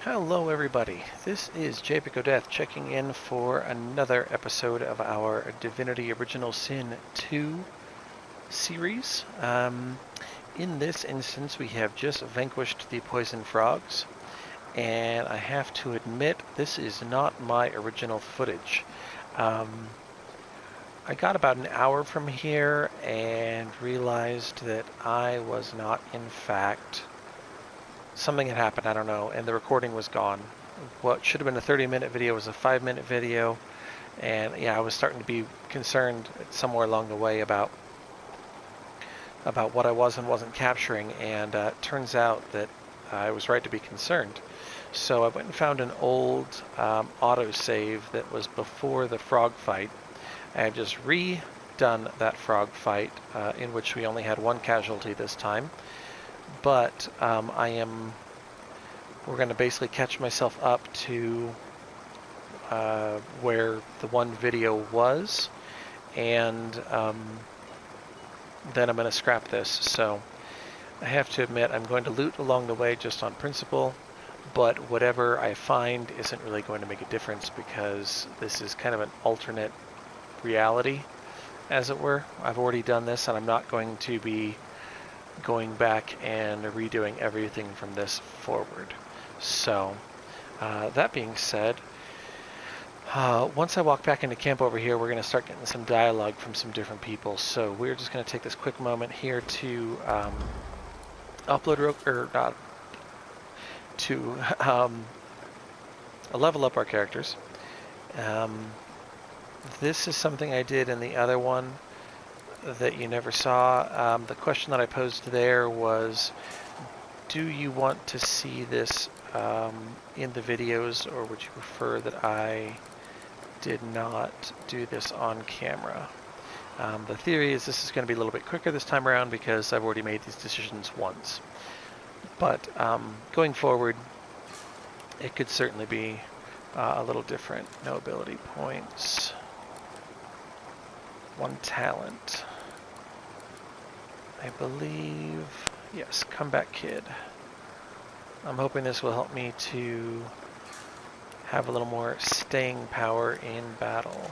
Hello everybody, this is Japic checking in for another episode of our Divinity Original Sin 2 series. In this instance we have just vanquished the poison frogs, and I have to admit this is not my original footage. I got about an hour from here and realized that I was not in fact... Something had happened, I don't know, and the recording was gone. What should have been a 30-minute video was a 5-minute video, and yeah, I was starting to be concerned somewhere along the way about what I was and wasn't capturing, and it turns out that I was right to be concerned. So I went and found an old autosave that was before the frog fight. I had just redone that frog fight, in which we only had one casualty this time. But we're going to basically catch myself up to where the one video was, and then I'm going to scrap this. So I have to admit I'm going to loot along the way just on principle, but whatever I find isn't really going to make a difference because this is kind of an alternate reality, as it were. I've already done this, and I'm not going to be going back and redoing everything from this forward. So, that being said, once I walk back into camp over here, we're going to start getting some dialogue from some different people. So we're just going to take this quick moment here to level up our characters. This is something I did in the other one that you never saw. The question that I posed there was, do you want to see this in the videos, or would you prefer that I did not do this on camera? The theory is this is going to be a little bit quicker this time around because I've already made these decisions once. But going forward, it could certainly be a little different. No ability points. 1 talent. I believe, yes, Comeback Kid. I'm hoping this will help me to have a little more staying power in battle.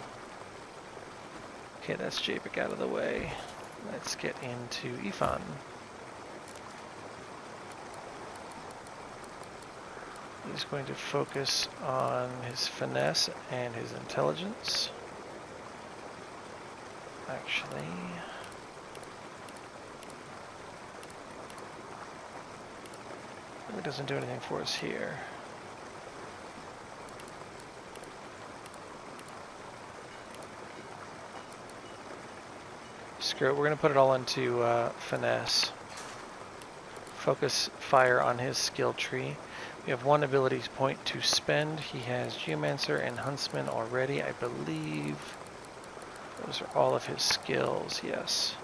Okay, that's Japic out of the way. Let's get into Ifan. He's going to focus on his finesse and his intelligence. Actually, it doesn't do anything for us here. Screw it, we're going to put it all into finesse. Focus fire on his skill tree. We have 1 ability point to spend. He has Geomancer and Huntsman already, I believe. Those are all of his skills, yes.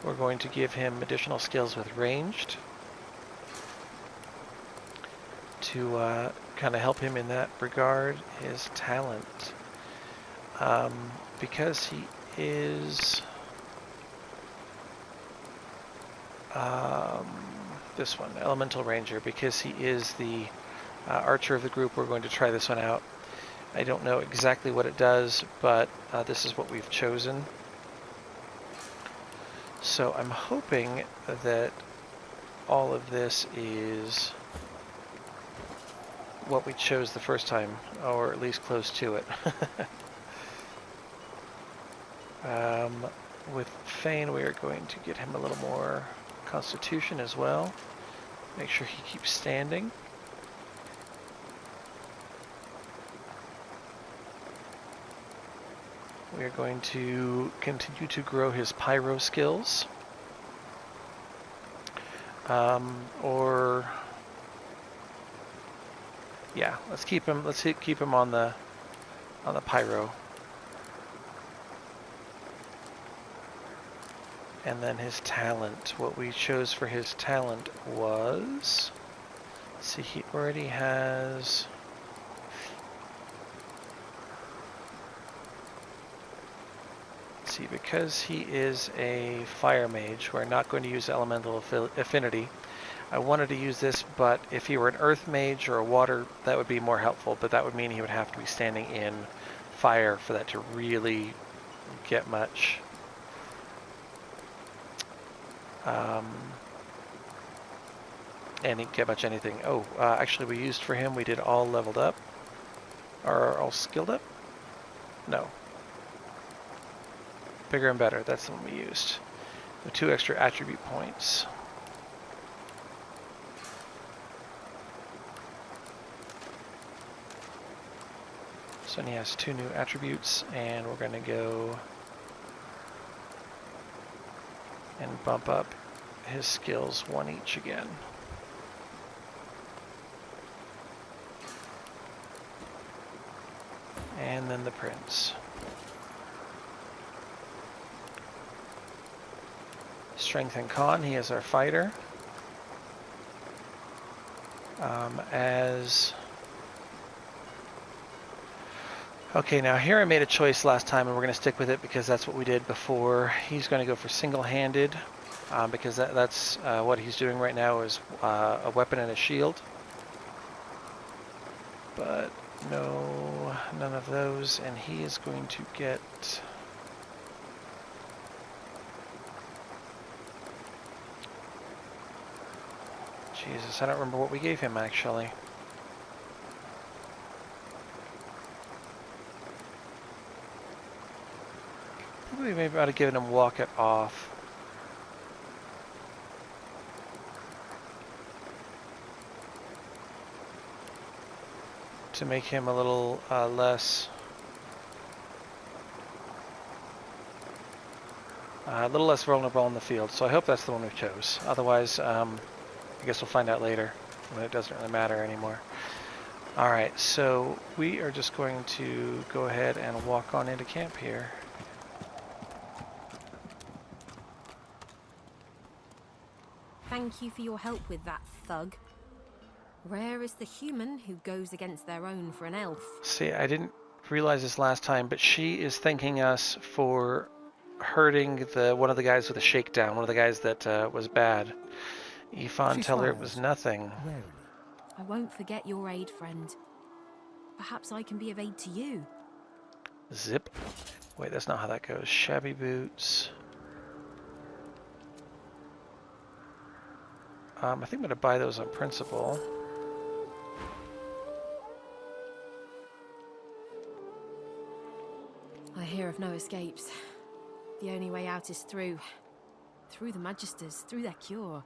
We're going to give him additional skills with ranged to kind of help him in that regard. His talent, because he is this one, Elemental Ranger, because he is the archer of the group, we're going to try this one out. I don't know exactly what it does, but this is what we've chosen. So I'm hoping that all of this is what we chose the first time, or at least close to it. With Fane, we are going to get him a little more Constitution as well. Make sure he keeps standing. We are going to continue to grow his pyro skills. Yeah, let's keep him on the pyro. And then his talent, what we chose for his talent was, let's see, he already has see, because he is a fire mage, we're not going to use elemental affinity. I wanted to use this, but if he were an earth mage or a water, that would be more helpful, but that would mean he would have to be standing in fire for that to really get much. And get much anything. Oh, actually we used for him, we did all leveled up. Or all skilled up? No. Bigger and better, that's the one we used. With 2 extra attribute points. So he has 2 new attributes, and we're going to go and bump up his skills 1 each again. And then the prince. Strength and con, he is our fighter. Okay, now here I made a choice last time, and we're going to stick with it because that's what we did before. He's going to go for single-handed, because that's what he's doing right now is a weapon and a shield. But no, none of those, and he is going to get... Jesus, I don't remember what we gave him, actually. We maybe ought to give him walk it off. To make him a little less vulnerable in the field. So I hope that's the one we chose. Otherwise, I guess we'll find out later when it doesn't really matter anymore. Alright, so we are just going to go ahead and walk on into camp here. Thank you for your help with that, thug. Rare is the human who goes against their own for an elf. See, I didn't realize this last time, but she is thanking us for hurting one of the guys with a shakedown, one of the guys that was bad. Ifan, tell her it was nothing. Warily. I won't forget your aid, friend. Perhaps I can be of aid to you. Zip. Wait, that's not how that goes. Shabby boots. I think I'm going to buy those on principle. I hear of no escapes. The only way out is through the Magisters, through their cure.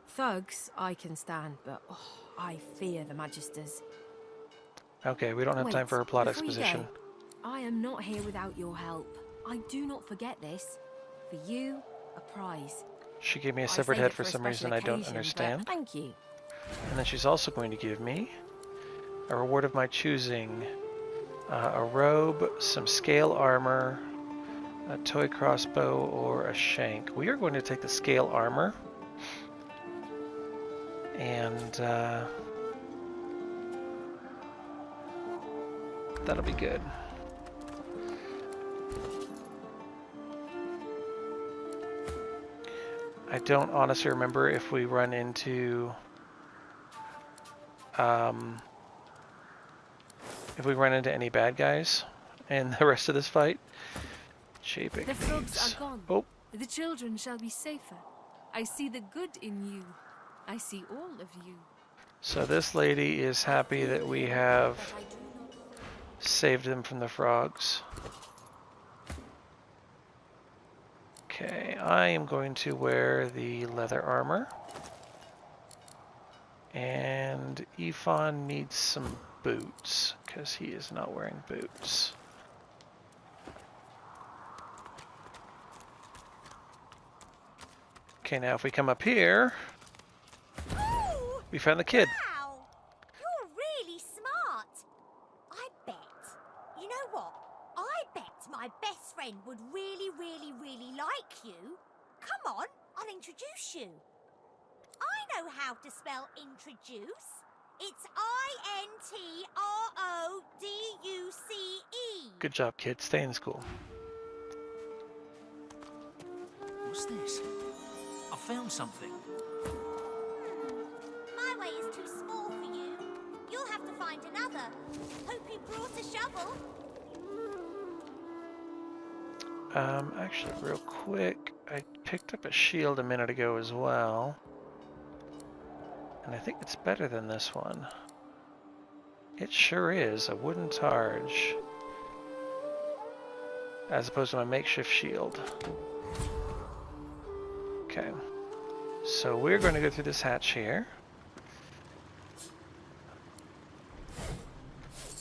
Thugs I can stand, but I fear the Magisters. Okay, we don't have time for her plot exposition. I am not here without your help. I do not forget this. For you, a prize. She gave me a severed head for some reason I don't understand. Thank you. And then she's also going to give me a reward of my choosing. A robe, some scale armor, a toy crossbow, or a shank. We are going to take the scale armor. And that'll be good. I don't honestly remember if we run into any bad guys in the rest of this fight. Japic. The frogs are gone. Oh. The children shall be safer. I see the good in you. I see all of you. So this lady is happy that we have saved them from the frogs. Okay, I am going to wear the leather armor. And Ifan needs some boots, because he is not wearing boots. Okay, now if we come up here, we found the kid. Wow! You're really smart. I bet. You know what? I bet my best friend would really, really, really like you. Come on, I'll introduce you. I know how to spell introduce. It's I-N-T-R-O-D-U-C-E. Good job, kid. Stay in school. What's this? I found something. find another. Hope he brought a shovel. Actually, real quick, I picked up a shield a minute ago as well. And I think it's better than this one. It sure is, a wooden targe. As opposed to my makeshift shield. Okay. So we're going to go through this hatch here.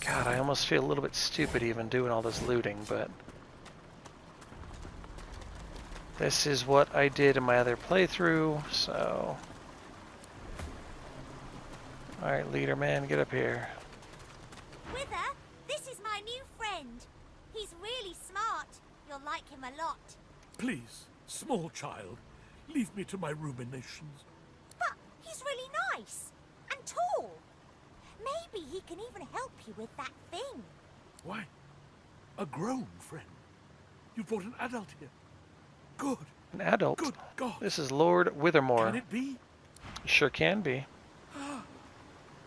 God, I almost feel a little bit stupid even doing all this looting, but... this is what I did in my other playthrough, so... Alright, leader man, get up here. Wither, this is my new friend. He's really smart. You'll like him a lot. Please, small child, leave me to my ruminations. But he's really nice and tall. Maybe he can even help you with that thing. Why? A grown friend? You brought an adult here. Good. An adult? Good God. This is Lord Withermore. Can it be? Sure can be.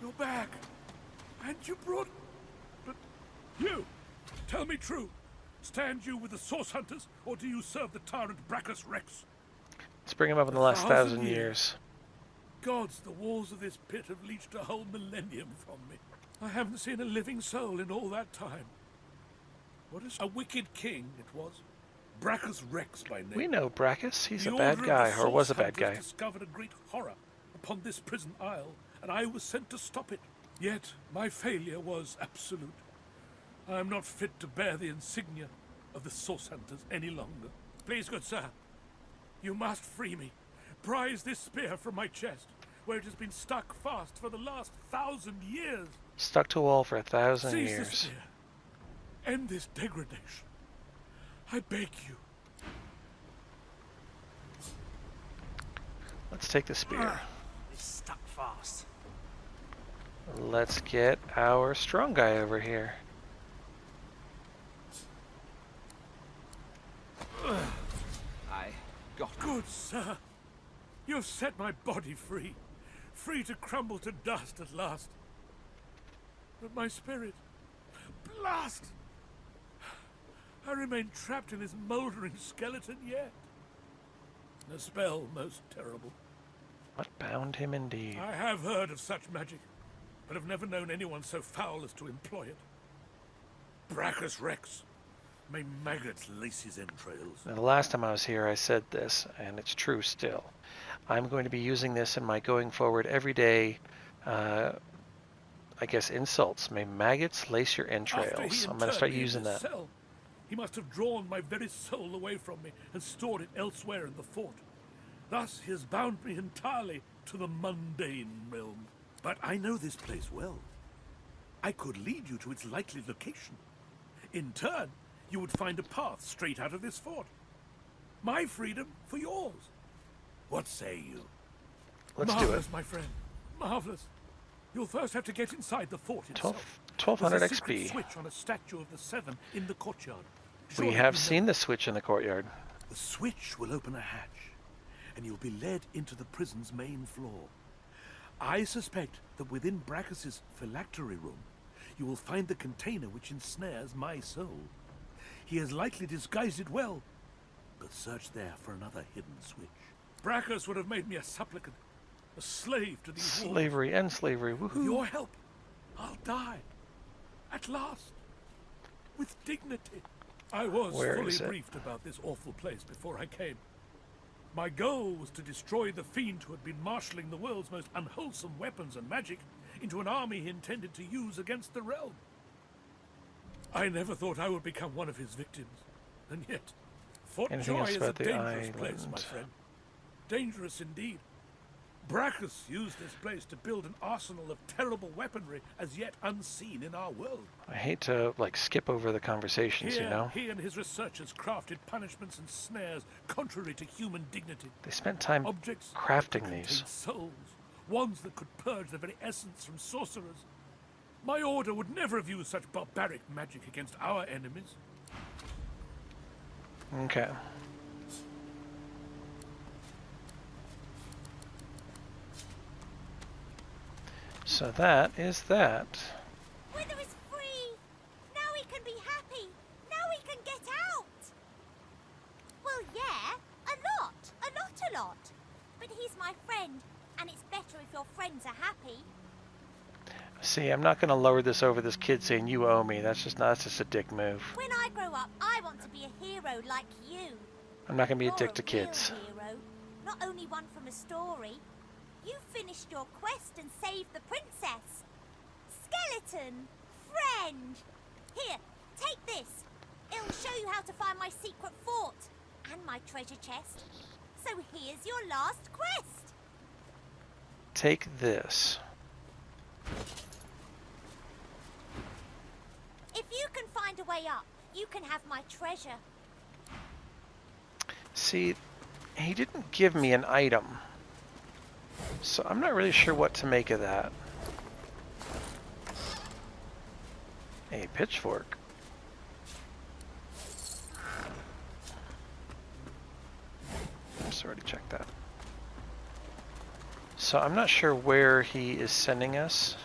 You're back. And you brought... But you! Tell me true. Stand you with the Source Hunters, or do you serve the tyrant Brachus Rex? Let's bring him up in the last 1,000 years. Gods, the walls of this pit have leached a whole millennium from me. I haven't seen a living soul in all that time. What a wicked king it was. Brachus Rex by name. We know Brachus. He's The a bad order of guy, the or was a Source bad Hunters guy. discovered a great horror upon this prison isle, and I was sent to stop it. Yet my failure was absolute. I am not fit to bear the insignia of the Source Hunters any longer. Please, good sir, you must free me. Prise this spear from my chest, where it has been stuck fast for the last 1,000 years. Stuck to a wall for 1,000 Seize the years. spear. End this degradation. I beg you. Let's take the spear. It's stuck fast. Let's get our strong guy over here. I got it. Good sir. You have set my body free. Free to crumble to dust at last. But my spirit... blast! I remain trapped in this mouldering skeleton yet. A spell most terrible. What bound him indeed? I have heard of such magic, but have never known anyone so foul as to employ it. Brachus Rex. May maggots lace his entrails. Now, the last time I was here, I said this, and it's true still. I'm going to be using this in my going forward every day, I guess, insults. May maggots lace your entrails. I'm going to start using that. Cell, he must have drawn my very soul away from me and stored it elsewhere in the fort. Thus he has bound me entirely to the mundane realm. But I know this place well. I could lead you to its likely location. In turn, you would find a path straight out of this fort. My freedom for yours. What say you? Let's do it. Marvelous, my friend. Marvelous. You'll first have to get inside the fort itself. 1200 There's a secret XP. switch on a statue of the Seven in the courtyard. We Surely have you know. seen the switch in the courtyard. The switch will open a hatch, and you'll be led into the prison's main floor. I suspect that within Brachus's phylactery room, you will find the container which ensnares my soul. He has likely disguised it well, but search there for another hidden switch. Brachus would have made me a supplicant, a slave to these walls. Slavery and slavery. With Woohoo. your help, I'll die. At last. With dignity. I was Where fully is it? briefed about this awful place before I came. My goal was to destroy the fiend who had been marshalling the world's most unwholesome weapons and magic into an army he intended to use against the realm. I never thought I would become one of his victims. And yet, Fort Anything Joy else is a about the dangerous place, my island? friend. Dangerous indeed. Brachus used this place to build an arsenal of terrible weaponry as yet unseen in our world. I hate to, like, skip over the conversations, Here, you know? he and his researchers crafted punishments and snares contrary to human dignity. They spent time Objects crafting that these. contained souls, wands that could purge the very essence from sorcerers. My order would never have used such barbaric magic against our enemies. Okay. So that is that. my friend, and it's better if your friends are happy. See, I'm not going to lower this over this kid saying you owe me. That's just a dick move. When I grow up, I want to be a hero like you. I'm not going to be a You're dick to real kids. hero, not only one from a story. You finished your quest and saved the princess. Skeleton, friend. Here, take this. It'll show you how to find my secret fort and my treasure chest. So here's your last quest. Take this. If you can find a way up, you can have my treasure. See, he didn't give me an item. So I'm not really sure what to make of that. A pitchfork. Oops, already checked that. So I'm not sure where he is sending us.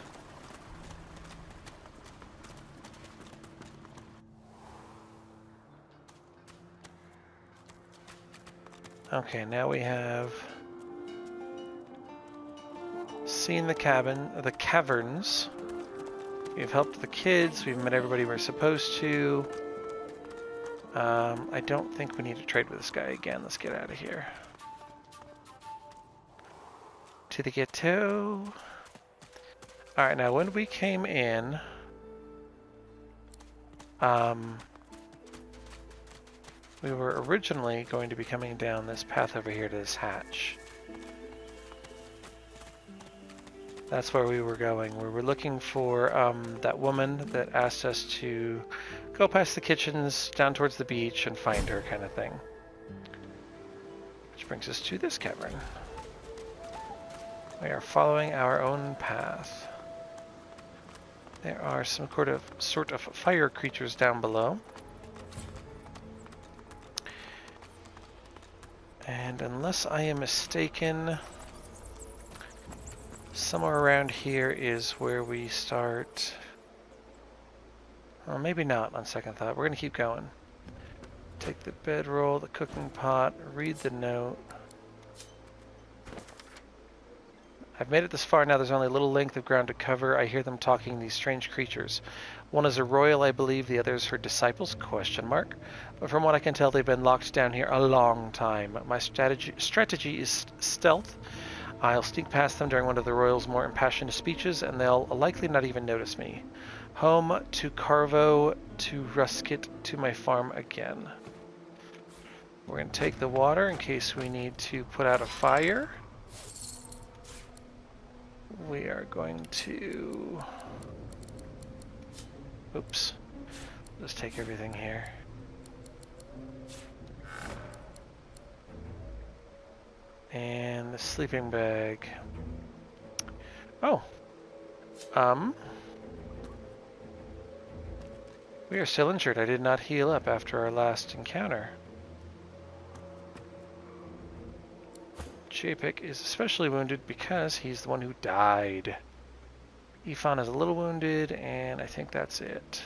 Okay, now we have seen the caverns. We've helped the kids. We've met everybody we're supposed to. I don't think we need to trade with this guy again. Let's get out of here. To the ghetto. Alright, now when we came in, we were originally going to be coming down this path over here to this hatch. That's where we were going. We were looking for that woman that asked us to go past the kitchens down towards the beach and find her, kind of thing. Which brings us to this cavern. We are following our own path. There are some sort of fire creatures down below. And unless I am mistaken, somewhere around here is where we start. Well, maybe not on second thought. We're going to keep going. Take the bedroll, the cooking pot, read the note. I've made it this far now. There's only a little length of ground to cover. I hear them talking, these strange creatures. One is a royal, I believe. The other is her disciples, ? But from what I can tell, they've been locked down here a long time. My strategy is stealth. I'll sneak past them during one of the royals' more impassioned speeches, and they'll likely not even notice me. Home to Carvo, to Rusket, to my farm again. We're going to take the water in case we need to put out a fire. We are going to... Oops. Let's take everything here. And the sleeping bag. Oh. We are still injured. I did not heal up after our last encounter. Japic is especially wounded because he's the one who died. Ifan is a little wounded, and I think that's it.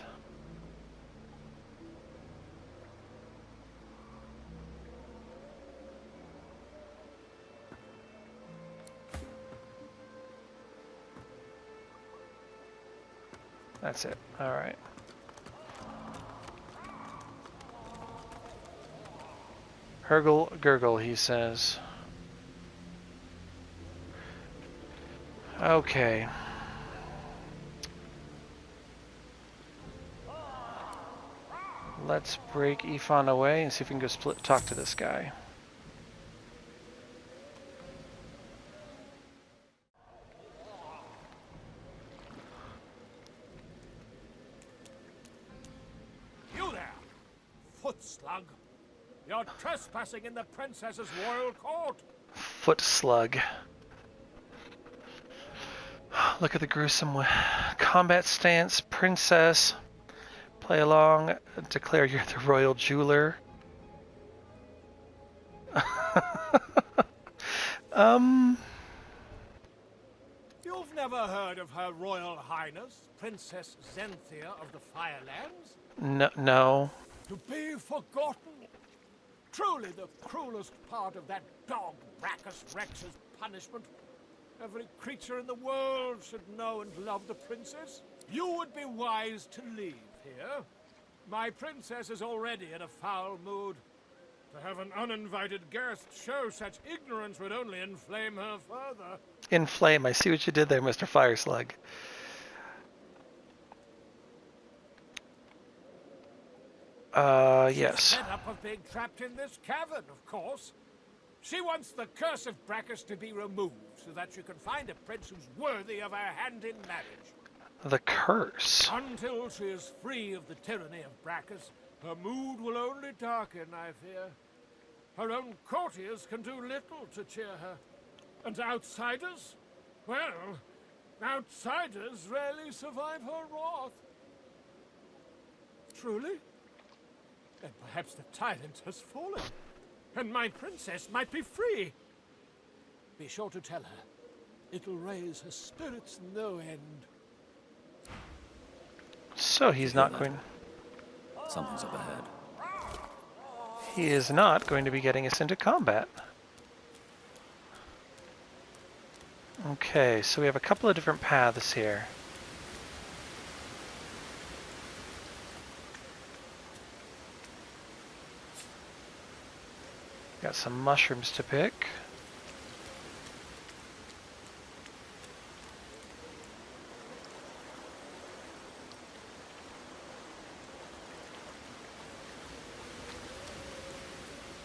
That's it. All right. Hergle gurgle, he says. Okay. Let's break Ifan away and see if we can go talk to this guy. You there, foot slug! You're trespassing in the princess's royal court! Foot slug. Look at the gruesome combat stance, princess. Play along, declare you're the royal jeweler. You've never heard of Her Royal Highness, Princess Zenthia of the Firelands? No. To be forgotten? Truly the cruelest part of that dog Brachus Rex's punishment. Every creature in the world should know and love the princess. You would be wise to leave here. My princess is already in a foul mood. To have an uninvited guest show such ignorance would only inflame her further. Inflame. I see what you did there, Mr. Fireslug. Yes. She's fed up of being trapped in this cavern, of course. She wants the curse of Brackus to be removed so that she can find a prince who's worthy of her hand in marriage. The curse. Until she is free of the tyranny of Brackus, her mood will only darken, I fear. Her own courtiers can do little to cheer her. And outsiders? Well, outsiders rarely survive her wrath. Truly? Then perhaps the tyrant has fallen, and my princess might be free. Be sure to tell her. It'll raise her spirits no end. So he's not going... Something's up ahead. He is not going to be getting us into combat. Okay, so we have a couple of different paths here. Got some mushrooms to pick.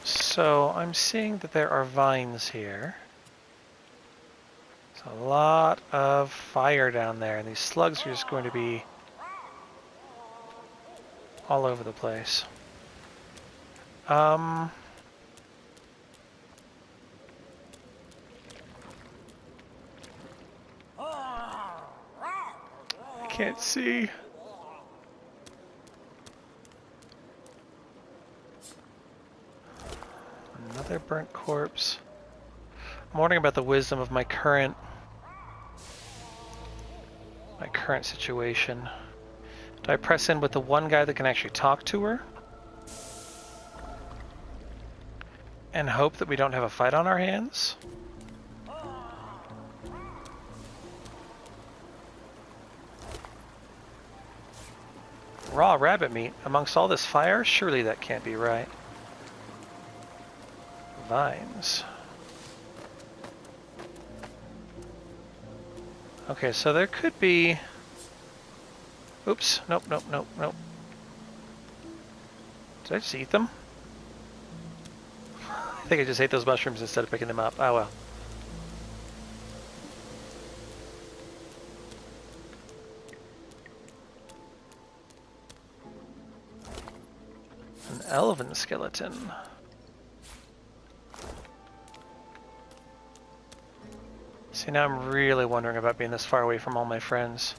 So I'm seeing that there are vines here. There's a lot of fire down there, and these slugs are just going to be all over the place. Can't see. Another burnt corpse. I'm wondering about the wisdom of my current situation. Do I press in with the one guy that can actually talk to her? And hope that we don't have a fight on our hands? Raw rabbit meat amongst all this fire? Surely that can't be right. Vines. Okay, so there could be... Oops. Nope, nope, nope, nope. Did I just eat them? I think I just ate those mushrooms instead of picking them up. Oh well. An elven skeleton. See, now I'm really wondering about being this far away from all my friends.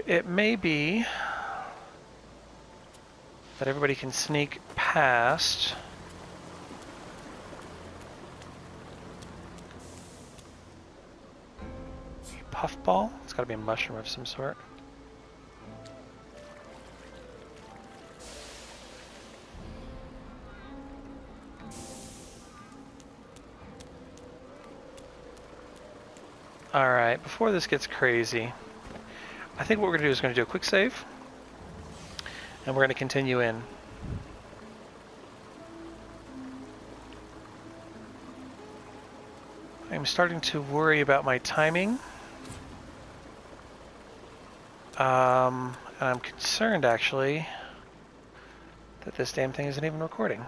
It may be that everybody can sneak past. Puffball? It's got to be a mushroom of some sort. Alright, before this gets crazy, I think what we're going to do is going to do a quick save, and we're going to continue in. I'm starting to worry about my timing. And I'm concerned, actually, that this damn thing isn't even recording.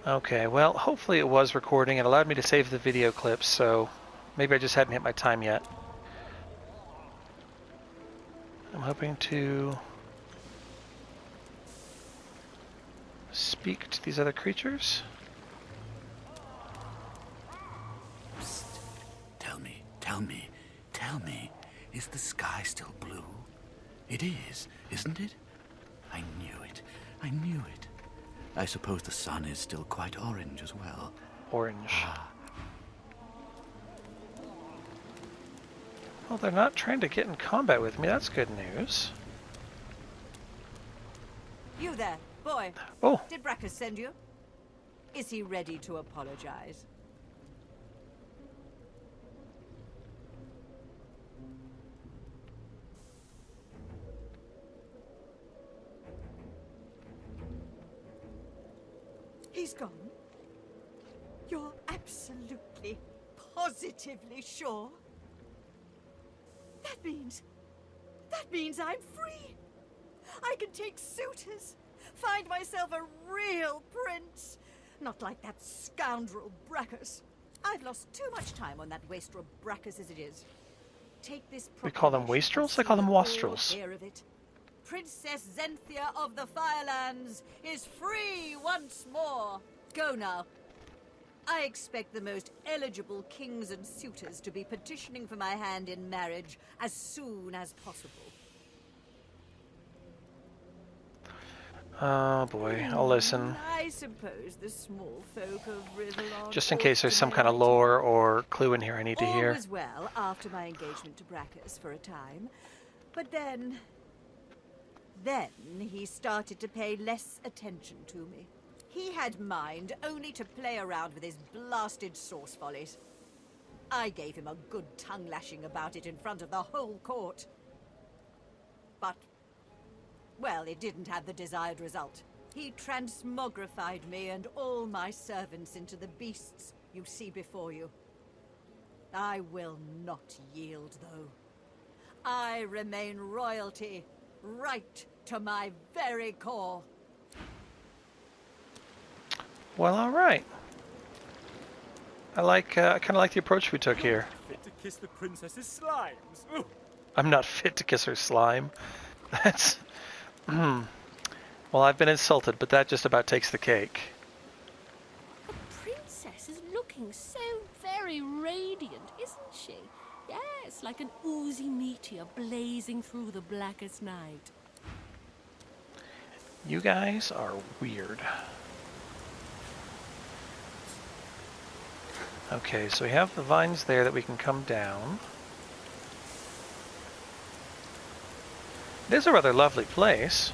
Okay, well, hopefully it was recording. It allowed me to save the video clips, so maybe I just hadn't hit my time yet. I'm hoping to speak to these other creatures. Psst. Tell me, is the sky still blue? It is, isn't it? I knew it. I suppose the sun is still quite orange as well. Orange. Well, they're not trying to get in combat with me. That's good news. You there, boy. Oh, Did Brackus send you? Is he ready to apologize? He's gone. You're absolutely, positively sure? That means I'm free. I can take suitors, find myself a real prince. Not like that scoundrel Brackus. I've lost too much time on that wastrel Brackus as it is. Take this. we call them wastrels? I call them wastrels. Princess Zenthia of the Firelands is free once more. Go now. I expect the most eligible kings and suitors to be petitioning for my hand in marriage as soon as possible. Oh boy, I'll listen. I suppose the small folk of Riverlon Just in case there's some kind of lore or clue in here I need to all hear. was well after my engagement to Brackus for a time, but then he started to pay less attention to me. He had mind only to play around with his blasted sauce follies. I gave him a good tongue lashing about it in front of the whole court. But, well, it didn't have the desired result. He transmogrified me and all my servants into the beasts you see before you. I will not yield, though. I remain royalty, right to my very core. Well, all right. I kind of like the approach we took here. Fit to kiss the princess's slimes. Ooh. I'm not fit to kiss her slime. That's... Well, I've been insulted, but that just about takes the cake. The princess is looking so very radiant, isn't she? Yes, like an oozy meteor blazing through the blackest night. You guys are weird. Okay, so we have the vines there that we can come down. It is a rather lovely place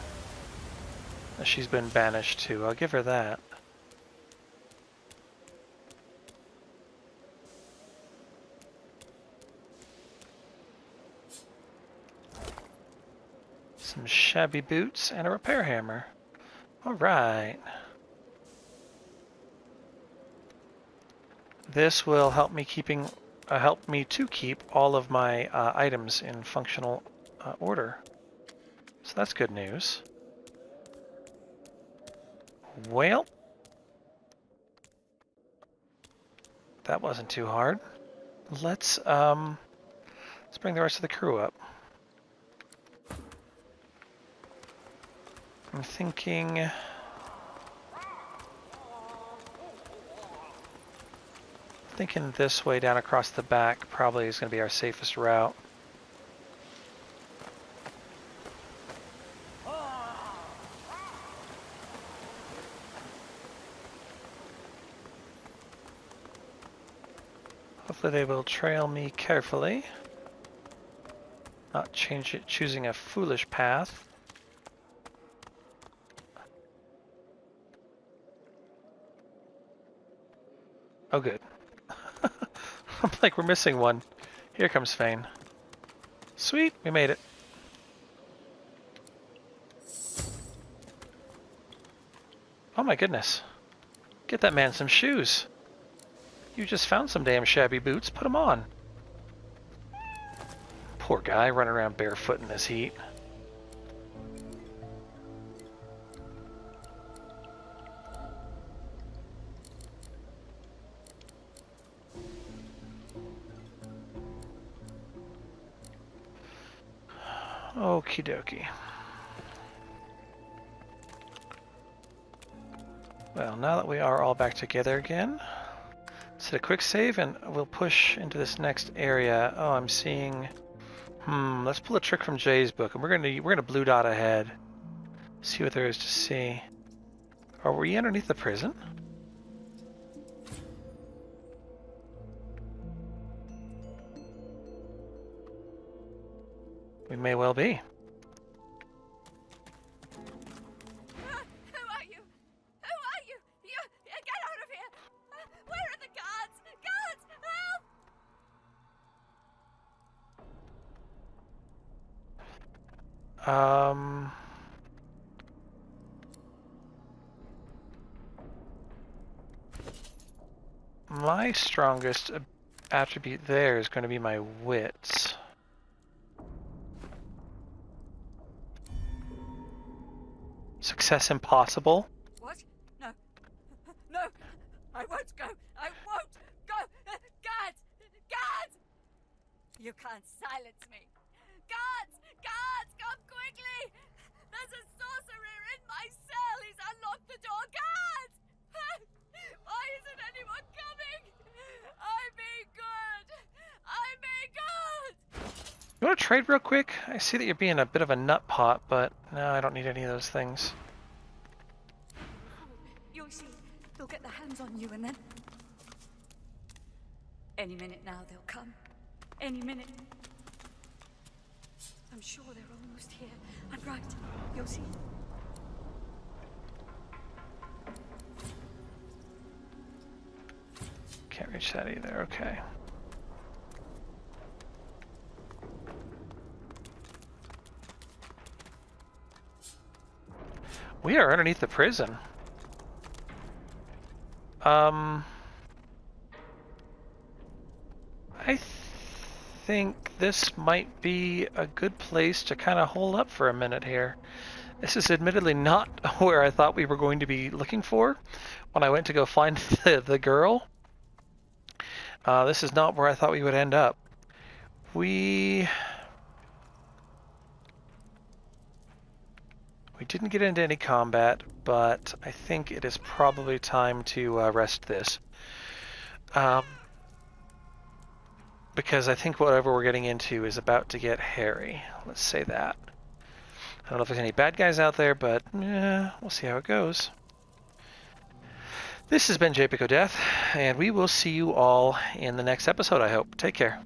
that she's been banished to. I'll give her that. Some shabby boots and a repair hammer. All right. This will help me to keep all of my items in functional order. So that's good news. Well, that wasn't too hard. Let's bring the rest of the crew up. I'm thinking this way down across the back probably is going to be our safest route. Hopefully they will trail me carefully, not choosing a foolish path. Oh good. I'm like, we're missing one. Here comes Fane. Sweet, we made it. Oh my goodness. Get that man some shoes. You just found some damn shabby boots, put them on. Poor guy running around barefoot in this heat. Okie dokie. Well, now that we are all back together again, let's hit a quick save and we'll push into this next area. Oh, I'm seeing... let's pull a trick from Jay's book, and we're gonna blue dot ahead. See what there is to see. Are we underneath the prison? We may well be. My strongest attribute there is going to be my wits. Success impossible? What? No. No! I won't go! I won't go! Guards! Guards! You can't silence me! Guards! Guards! Come quickly! There's a sorcerer in my cell! He's unlocked the door! Guards! Why isn't anyone coming? I'm being good! I'm being good! You want to trade real quick? I see that you're being a bit of a nut pot, but no, I don't need any of those things. You'll see. They'll get their hands on you and then... Any minute now they'll come. Any minute. I'm sure they're almost here. I'm right. You'll see. Can't reach that either, okay. We are underneath the prison. I think this might be a good place to kind of hold up for a minute here. This is admittedly not where I thought we were going to be looking for when I went to go find the girl. This is not where I thought we would end up. We didn't get into any combat, but I think it is probably time to rest this. Because I think whatever we're getting into is about to get hairy. Let's say that. I don't know if there's any bad guys out there, but we'll see how it goes. This has been Japic Death, and we will see you all in the next episode, I hope. Take care.